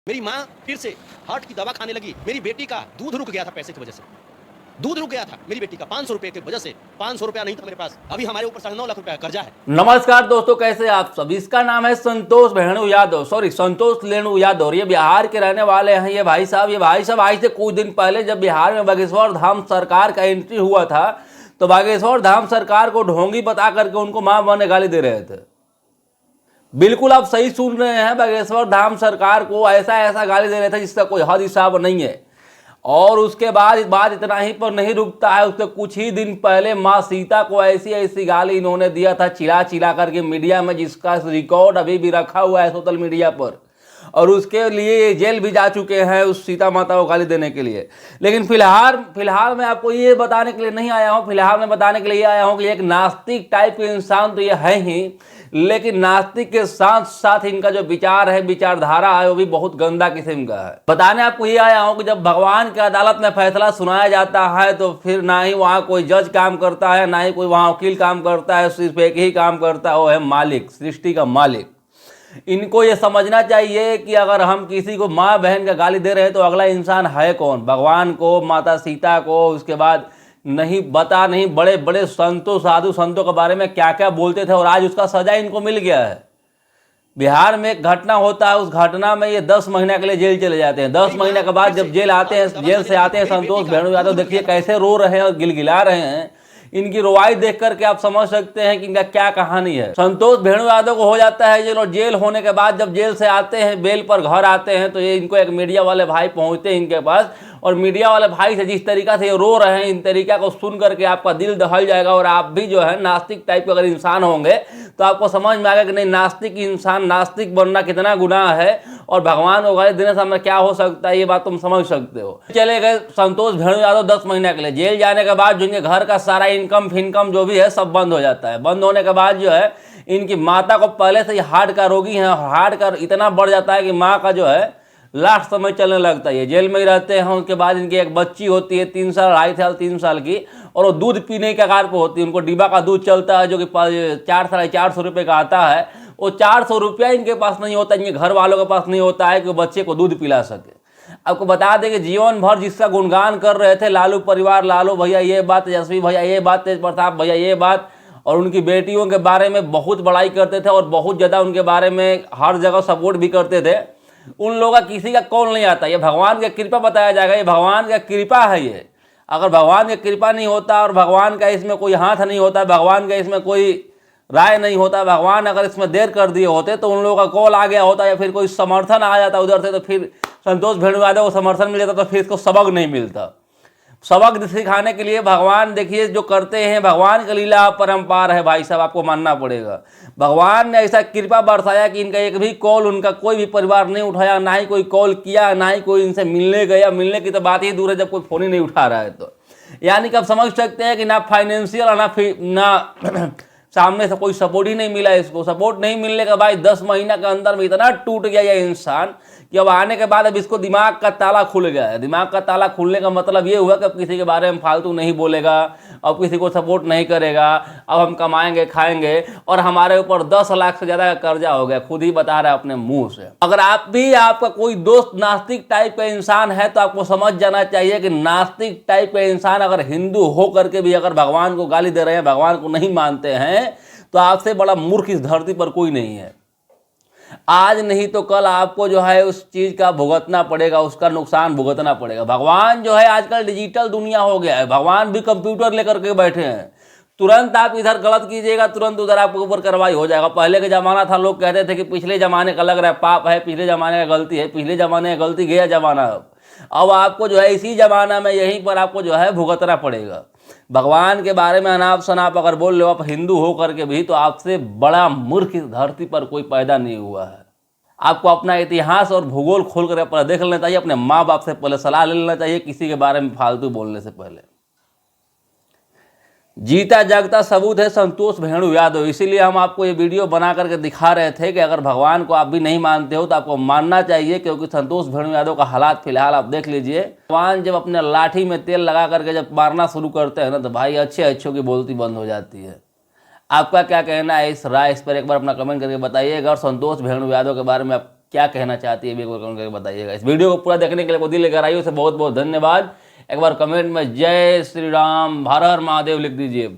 मेरी माँ फिर से हार्ट की दवा खाने लगी। मेरी बेटी का दूध रुक गया था पैसे की वजह से, दूध रुक गया था मेरी बेटी का 500 रुपए की वजह से। 500 रुपया नहीं था मेरे पास, अभी हमारे ऊपर 9.5 लाख रुपया कर्जा है। नमस्कार दोस्तों, कैसे आप सब। इसका नाम है संतोष लेणु यादव और ये बिहार के रहने वाले हैं। ये भाई साहब आज से कुछ दिन पहले जब बिहार में बागेश्वर धाम सरकार का एंट्री हुआ था तो बागेश्वर धाम सरकार को ढोंगी बता करके उनको मां बने गाली दे रहे थे। बिल्कुल आप सही सुन रहे हैं, बागेश्वर धाम सरकार को ऐसा गाली दे रहे थे जिसका कोई हद हिसाब नहीं है। और उसके बाद बात इतना ही पर नहीं रुकता है। उसके कुछ ही दिन पहले माँ सीता को ऐसी गाली इन्होंने दिया था चिल्ला करके मीडिया में, जिसका रिकॉर्ड अभी भी रखा हुआ है सोशल मीडिया पर। और उसके लिए जेल भी जा चुके हैं उस सीता माता को गाली देने के लिए। लेकिन फिलहाल मैं आपको ये बताने के लिए नहीं आया हूँ। फिलहाल मैं बताने के लिए आया हूँ कि एक नास्तिक टाइप के इंसान तो ये है ही, लेकिन नास्तिक के साथ साथ इनका जो विचार है, विचारधारा है, वो भी बहुत गंदा किस्म का है। बताने आपको ये आया हूँ कि जब भगवान की अदालत में फैसला सुनाया जाता है तो फिर ना ही वहाँ कोई जज काम करता है, ना ही कोई वहाँ वकील काम करता है। सिर्फ एक ही काम करता है, वो है मालिक, सृष्टि का मालिक। इनको ये समझना चाहिए कि अगर हम किसी को माँ बहन का गाली दे रहे हैं तो अगला इंसान है कौन? भगवान को, माता सीता को, उसके बाद नहीं बड़े बड़े संतों, साधु संतों के बारे में क्या क्या बोलते थे और आज उसका सजा इनको मिल गया है। बिहार में एक घटना होता है, उस घटना में ये 10 महीने के लिए जेल चले जाते हैं। 10 महीने के बाद जब जेल से आते हैं संतोष भेणु यादव, देखिए कैसे रो रहे हैं और गिलगिला रहे हैं। इनकी रुवाई देख करके आप समझ सकते हैं कि इनका क्या कहानी है। संतोष भेणु यादव को हो जाता है जेल, और जेल होने के बाद जब जेल से आते हैं, बेल पर घर आते हैं, तो ये इनको एक मीडिया वाले भाई पहुंचते हैं इनके पास। और मीडिया वाले भाई से जिस तरीका से ये रो रहे हैं, इन तरीका को सुन करके आपका दिल दहल जाएगा। और आप भी जो है नास्तिक टाइप के अगर इंसान होंगे तो आपको समझ में आएगा कि नहीं, नास्तिक बनना कितना गुनाह है और भगवान को गाली देने से हमें क्या हो सकता है, ये बात तुम समझ सकते हो। चले गए संतोष भेणु यादव 10 महीने के लिए। जेल जाने के बाद जो इनके घर का सारा इनकम फिनकम जो भी है सब बंद हो जाता है। बंद होने के बाद जो है इनकी माता को, पहले से ही हार्ट का रोगी है, हार्ट का इतना बढ़ जाता है कि माँ का जो है लास्ट समय चलने लगता है। जेल में ही रहते हैं। उसके बाद इनकी एक बच्ची होती है 3 साल, 2.5 साल की, और वो दूध पीने के आकार पर होती है। उनको डिब्बा का दूध चलता है जो कि 400-450 रुपये का आता है। वो 400 रुपया इनके पास नहीं होता, इनके घर वालों के पास नहीं होता है कि वो बच्चे को दूध पिला सके। आपको बता दें कि जीवन भर जिसका गुणगान कर रहे थे, लालू परिवार, लालू भैया ये बात, तेजस्वी भैया ये बात, तेज प्रताप भैया ये बात, और उनकी बेटियों के बारे में बहुत बड़ाई करते थे और बहुत ज़्यादा उनके बारे में हर जगह सपोर्ट भी करते थे। उन लोगों का किसी का कॉल नहीं आता। ये भगवान की कृपा बताया जाएगा, ये भगवान का कृपा है। ये अगर भगवान की कृपा नहीं होता और भगवान का इसमें कोई हाथ नहीं होता, भगवान का इसमें कोई राय नहीं होता, भगवान अगर इसमें देर कर दिए होते तो उन लोगों का कॉल आ गया होता या फिर कोई समर्थन आ जाता उधर से, तो फिर संतोष भेणु यादव को समर्थन मिल जाता, तो फिर इसको सबक नहीं मिलता। सबक सिखाने के लिए भगवान देखिए जो करते हैं, भगवान का लीला अपरंपार है भाई साहब, आपको मानना पड़ेगा। भगवान ने ऐसा कृपा बरसाया कि इनका एक भी कॉल, उनका कोई भी परिवार नहीं उठाया, ना ही कोई कॉल किया, ना ही कोई इनसे मिलने गया। मिलने की तो बात ही दूर है जब कोई फोन ही नहीं उठा रहा है। तो यानी कि आप समझ सकते हैं कि ना फाइनेंशियल ना सामने से कोई सपोर्ट ही नहीं मिला इसको। सपोर्ट नहीं मिलने का भाई 10 महीना के अंदर में इतना टूट गया ये इंसान कि अब आने के बाद अब इसको दिमाग का ताला खुल गया है। दिमाग का ताला खुलने का मतलब ये हुआ कि अब किसी के बारे में फालतू नहीं बोलेगा, अब किसी को सपोर्ट नहीं करेगा, अब हम कमाएंगे खाएंगे। और हमारे ऊपर 10 लाख से ज़्यादा का कर्जा हो गया, खुद ही बता रहा है अपने मुंह से। अगर आपका कोई दोस्त नास्तिक टाइप का इंसान है तो आपको समझ जाना चाहिए कि नास्तिक टाइप का इंसान अगर हिंदू हो करके भी अगर भगवान को गाली दे रहे हैं, भगवान को नहीं मानते हैं, तो आपसे बड़ा मूर्ख इस धरती पर कोई नहीं है। आज नहीं तो कल आपको जो है उस चीज का भुगतना पड़ेगा, उसका नुकसान भुगतना पड़ेगा। भगवान जो है आजकल डिजिटल दुनिया हो गया है, भगवान भी कंप्यूटर लेकर के बैठे हैं। तुरंत आप इधर गलत कीजिएगा, तुरंत उधर आपके ऊपर कार्रवाई हो जाएगा। पहले के जमाना था, लोग कहते थे कि पिछले जमाने का लग रहा है पाप है, पिछले जमाने का गलती है, पिछले जमाने का गलती गया जमाना। अब आपको जो है इसी जमाना में यहीं पर आपको जो है भुगतना पड़ेगा। भगवान के बारे में अनाप शनाप अगर बोल लो आप हिंदू हो करके भी, तो आपसे बड़ा मूर्ख इस धरती पर कोई पैदा नहीं हुआ है। आपको अपना इतिहास और भूगोल खोल कर पहले देख लेना चाहिए, अपने माँ बाप से पहले सलाह ले लेना चाहिए किसी के बारे में फालतू बोलने से पहले। जीता जागता सबूत है संतोष भेणु यादव। इसीलिए हम आपको ये वीडियो बना करके दिखा रहे थे कि अगर भगवान को आप भी नहीं मानते हो तो आपको मानना चाहिए, क्योंकि संतोष भेणु यादव का हालात फिलहाल आप देख लीजिए। भगवान जब अपने लाठी में तेल लगा करके जब मारना शुरू करते हैं ना, तो भाई अच्छों की बोलती बंद हो जाती है। आपका क्या कहना है इस पर एक बार अपना कमेंट करके बताइए। अगर संतोष भेणु यादव के बारे में आप क्या कहना चाहती है भी एक बार कमेंट करके बताइएगा। इस वीडियो को पूरा देखने के लिए दिल लेकर आई उसे बहुत बहुत धन्यवाद। एक बार कमेंट में जय श्री राम हर हर महादेव लिख दीजिए।